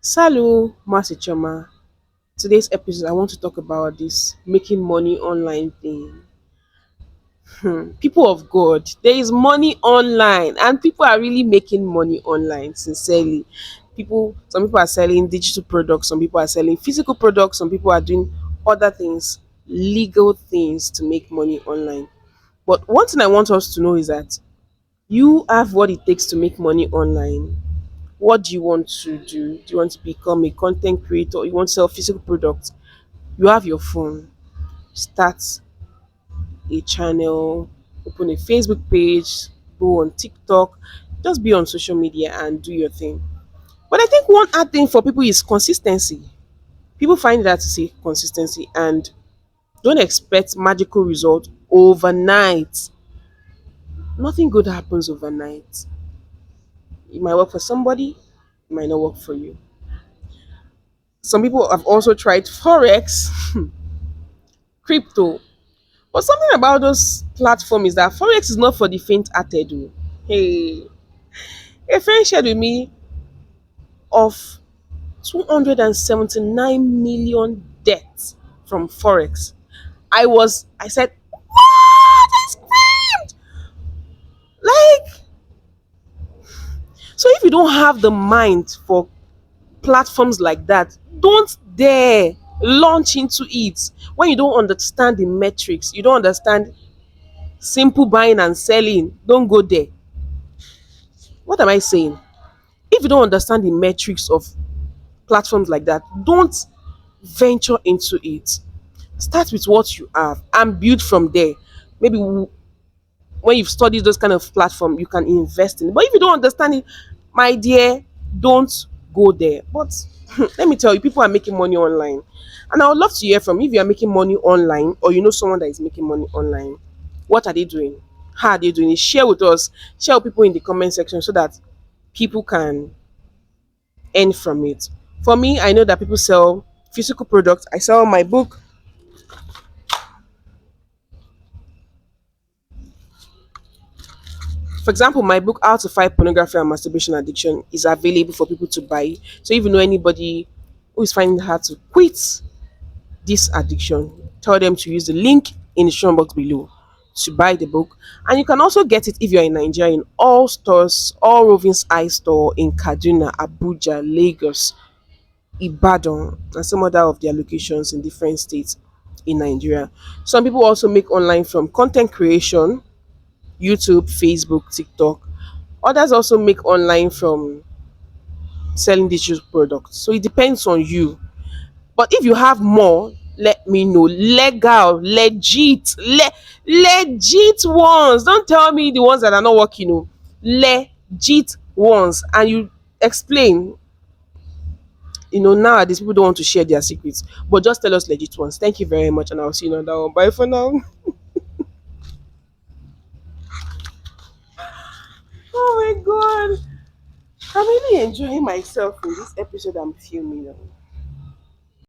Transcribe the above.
Salut, Masichoma. Today's episode, I want to talk about this making money online thing. People of God, there is money online, and people are really making money online. Sincerely, some people are selling digital products, some people are selling physical products, some people are doing other things, legal things to make money online. But one thing I want us to know is that you have what it takes to make money online. What do you want to do? Do you want to become a content creator? You want to sell physical products? You have your phone. Start a channel, open a Facebook page, go on TikTok, just be on social media and do your thing. But I think one hard thing for people is consistency. People find that to say consistency and don't expect magical results overnight. Nothing good happens overnight. It might work for somebody, it might not work for you. Some people have also tried forex, crypto. But something about those platforms is that forex is not for the faint-hearted. Oh. Hey, a friend shared with me of 279 million debt from forex. I said, what? I screamed. Like, so if you don't have the mind for platforms like that, don't dare launch into it when you don't understand the metrics, you don't understand simple buying and selling. Don't go there. What am I saying? If you don't understand the metrics of platforms like that, don't venture into it. Start with what you have and build from there. Maybe when you've studied those kind of platform, you can invest in it. But if you don't understand it, my dear, don't go there. But let me tell you, people are making money online. And I would love to hear from you if you are making money online or you know someone that is making money online. What are they doing? How are they doing it? Share with us. Share with people in the comment section so that people can earn from it. For me, I know that people sell physical products. I sell my book. For example, my book, How to Fight Pornography and Masturbation Addiction, is available for people to buy. So if you know anybody who is finding it hard to quit this addiction, tell them to use the link in the show box below to buy the book. And you can also get it if you're in Nigeria in all stores, all Rovingheights store in Kaduna, Abuja, Lagos, Ibadan, and some other of their locations in different states in Nigeria. Some people also make online from content creation, YouTube, Facebook, TikTok. Others also make online from selling digital products. So it depends on you. But if you have more, let me know. Legal, legit ones. Don't tell me the ones that are not working. Oh. Legit ones. And you explain. Nowadays people don't want to share their secrets. But just tell us legit ones. Thank you very much. And I'll see you on that one. Bye for now. Oh my god. I'm really enjoying myself in this episode I'm filming.